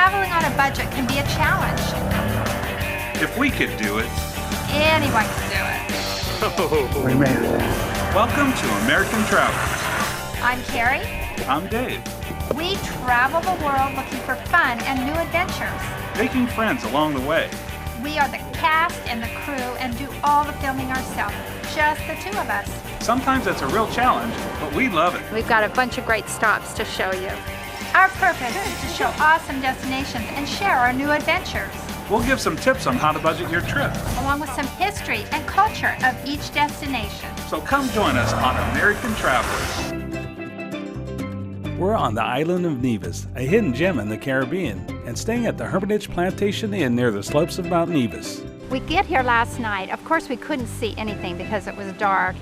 traveling on a budget can be a challenge. If we could do it, Anyone can do it. We made it. Welcome to American Travelers. I'm Carrie. I'm Dave. We travel the world looking for fun and new adventures. Making friends along the way. We are the cast and the crew and do all the filming ourselves, just the two of us. Sometimes it's a real challenge, but we love it. We've got a bunch of great stops to show you. Our purpose is to show awesome destinations and share our new adventures, We'll give some tips on how to budget your trip. along with some history and culture of each destination. So come join us on American Travelers. We're on the island of Nevis, a hidden gem in the Caribbean, and staying at the Hermitage Plantation Inn near the slopes of Mount Nevis. We get here last night. Of course, we couldn't see anything because it was dark.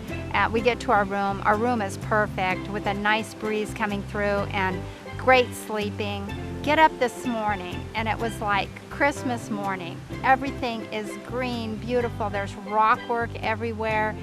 We get to our room. Our room is perfect with a nice breeze coming through and great sleeping. Get up this morning and it was like Christmas morning. Everything is green, beautiful. There's rock work everywhere.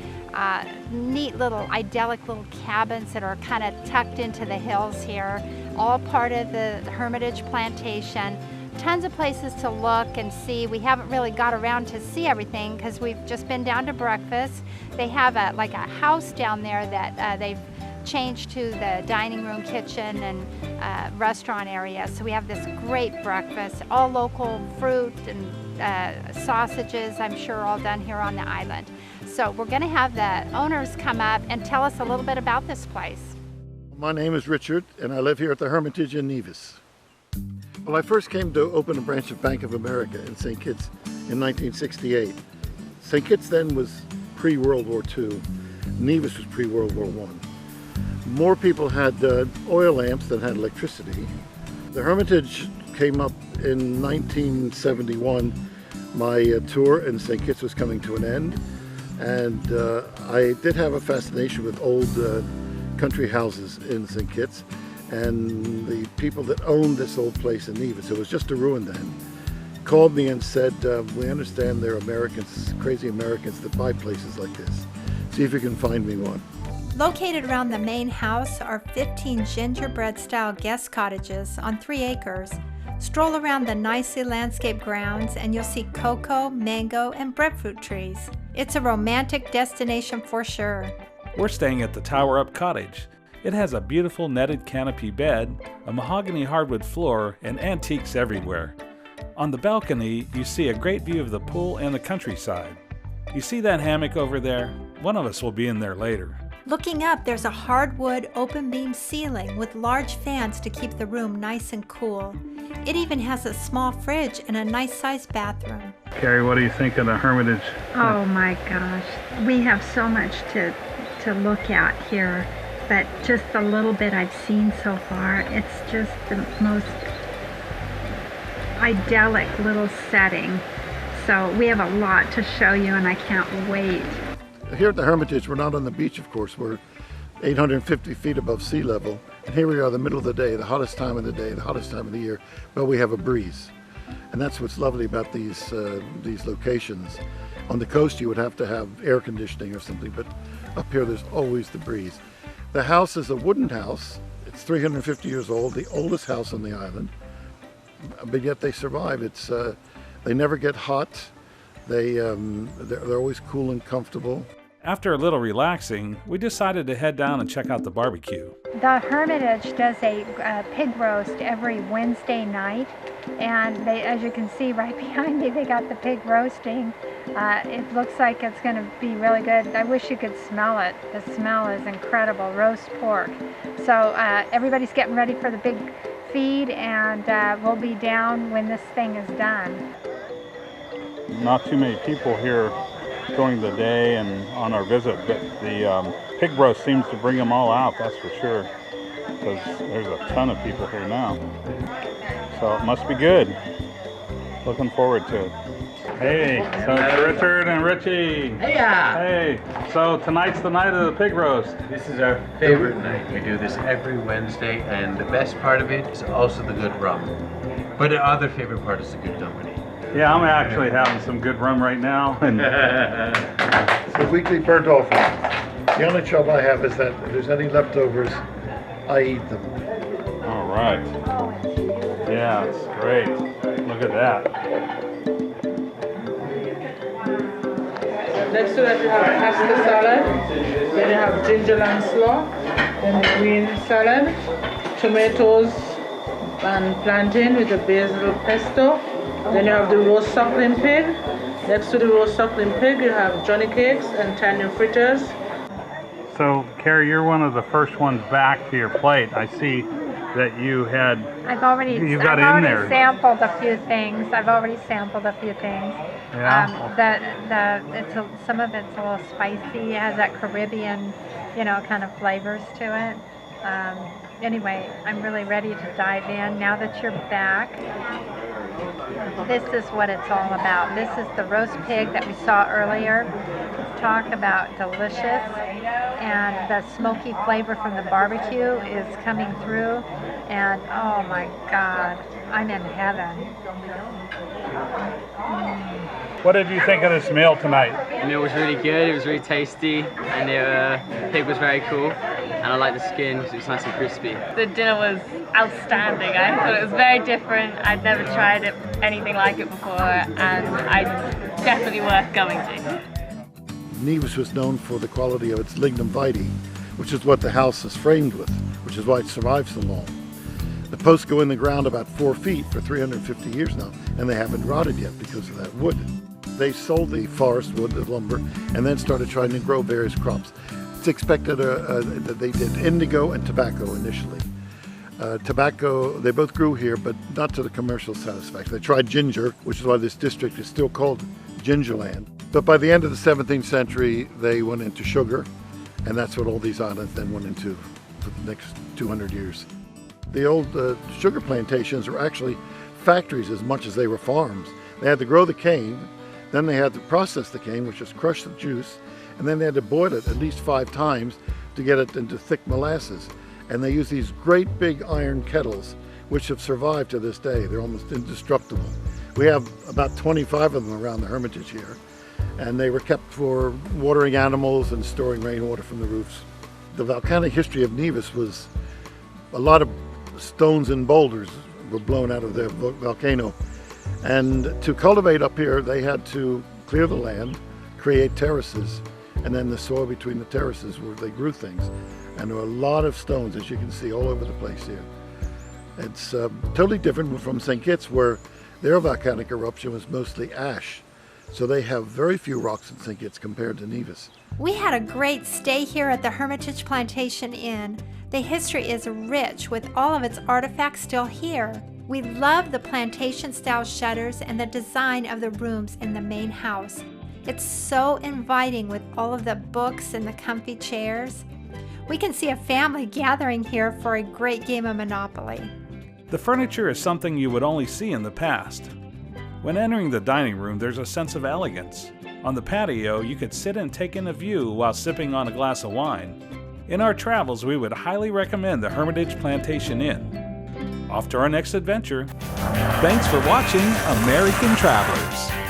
Neat little idyllic little cabins that are kind of tucked into the hills here, all part of the Hermitage Plantation. Tons of places to look and see. We haven't really got around to see everything because we've just been down to breakfast. They have a house down there that they've changed to the dining room, kitchen, and restaurant area. So we have this great breakfast, all local fruit and sausages, I'm sure, all done here on the island. So we're going to have the owners come up and tell us a little bit about this place. My name is Richard, and I live here at the Hermitage in Nevis. Well, I first came to open a branch of Bank of America in St. Kitts in 1968. St. Kitts then was pre-World War II. Nevis was pre-World War I. More people had oil lamps than had electricity. The Hermitage came up in 1971. My tour in St. Kitts was coming to an end, and I did have a fascination with old country houses in St. Kitts, and the people that owned this old place in Nevis, it was just a ruin then, called me and said, we understand there are Americans, crazy Americans that buy places like this. See if you can find me one. Located around the main house are 15 gingerbread-style guest cottages on 3 acres. Stroll around the nicely landscaped grounds and you'll see cocoa, mango, and breadfruit trees. It's a romantic destination for sure. We're staying at the Tower Up Cottage. It has a beautiful netted canopy bed, a mahogany hardwood floor, and antiques everywhere. On the balcony, you see a great view of the pool and the countryside. You see that hammock over there? One of us will be in there later. Looking up, there's a hardwood open-beam ceiling with large fans to keep the room nice and cool. It even has a small fridge and a nice-sized bathroom. Carrie, what do you think of the Hermitage? Oh my gosh, we have so much to look at here, but just the little bit I've seen so far, it's just the most idyllic little setting. So we have a lot to show you and I can't wait. Here at the Hermitage, we're not on the beach, of course. We're 850 feet above sea level. And here we are, the middle of the day, the hottest time of the day, the hottest time of the year. But we have a breeze. And that's what's lovely about these locations. On the coast, you would have to have air conditioning or something, but up here, there's always the breeze. The house is a wooden house. It's 350 years old, the oldest house on the island. But yet they survive. They never get hot. They're always cool and comfortable. After a little relaxing, we decided to head down and check out the barbecue. The Hermitage does a pig roast every Wednesday night, and as you can see right behind me, they got the pig roasting. It looks like it's going to be really good. I wish you could smell it. The smell is incredible, roast pork. So everybody's getting ready for the big feed, and we'll be down when this thing is done. Not too many people here during the day and on our visit, but the pig roast seems to bring them all out, that's for sure, because there's a ton of people here now. So it must be good. Looking forward to it. Hey, so it's Richard and Richie. Hey, so tonight's the night of the pig roast. This is our favorite night. We do this every Wednesday, and the best part of it is also the good rum. But the other favorite part is the good company. Yeah, I'm actually having some good rum right now. And It's the weekly burnt offering. The only trouble I have is that if there's any leftovers, I eat them. all right. Yeah, it's great. Look at that. Next to that you have pasta salad, then you have ginger and slaw, then the green salad, tomatoes and plantain with the basil pesto, then you have the roast suckling pig. Next to the roast suckling pig you have johnny cakes and tannin fritters. So, Carrie, you're one of the first ones back to your plate. I see that you had. I've already sampled a few things. Yeah. Some of it's a little spicy. It has that Caribbean, kind of flavors to it. Anyway, I'm really ready to dive in. Now that you're back, this is what it's all about. This is the roast pig that we saw earlier. Talk about delicious, and the smoky flavor from the barbecue is coming through, and oh my God, I'm in heaven. What did you think of this meal tonight? The meal was really good, it was really tasty, and the pig was very cool, and I like the skin because it was nice and crispy. The dinner was outstanding. I thought it was very different. I'd never tried anything like it before, and definitely worth going to. Nevis was known for the quality of its lignum vitae, which is what the house is framed with, which is why it survived so long. The posts go in the ground about 4 feet for 350 years now, and they haven't rotted yet because of that wood. They sold the forest wood, the lumber, and then started trying to grow various crops. It's expected that they did indigo and tobacco initially. Tobacco, they both grew here, but not to the commercial satisfaction. They tried ginger, which is why this district is still called Gingerland. But by the end of the 17th century, they went into sugar, and that's what all these islands then went into for the next 200 years. The old sugar plantations were actually factories as much as they were farms. They had to grow the cane, then they had to process the cane, which is crush the juice, and then they had to boil it at least 5 times to get it into thick molasses. And they used these great big iron kettles, which have survived to this day. They're almost indestructible. We have about 25 of them around the Hermitage here, and they were kept for watering animals and storing rainwater from the roofs. The volcanic history of Nevis was a lot of stones and boulders were blown out of the volcano. And to cultivate up here, they had to clear the land, create terraces, and then the soil between the terraces where they grew things. And there were a lot of stones, as you can see, all over the place here. It's totally different from St. Kitts, where their volcanic eruption was mostly ash. So they have very few rocks in St. Kitts compared to Nevis. We had a great stay here at the Hermitage Plantation Inn. The history is rich with all of its artifacts still here. We love the plantation-style shutters and the design of the rooms in the main house. It's so inviting with all of the books and the comfy chairs. We can see a family gathering here for a great game of Monopoly. The furniture is something you would only see in the past. When entering the dining room, there's a sense of elegance. On the patio, you could sit and take in a view while sipping on a glass of wine. In our travels, we would highly recommend the Hermitage Plantation Inn. Off to our next adventure. Thanks for watching American Travelers.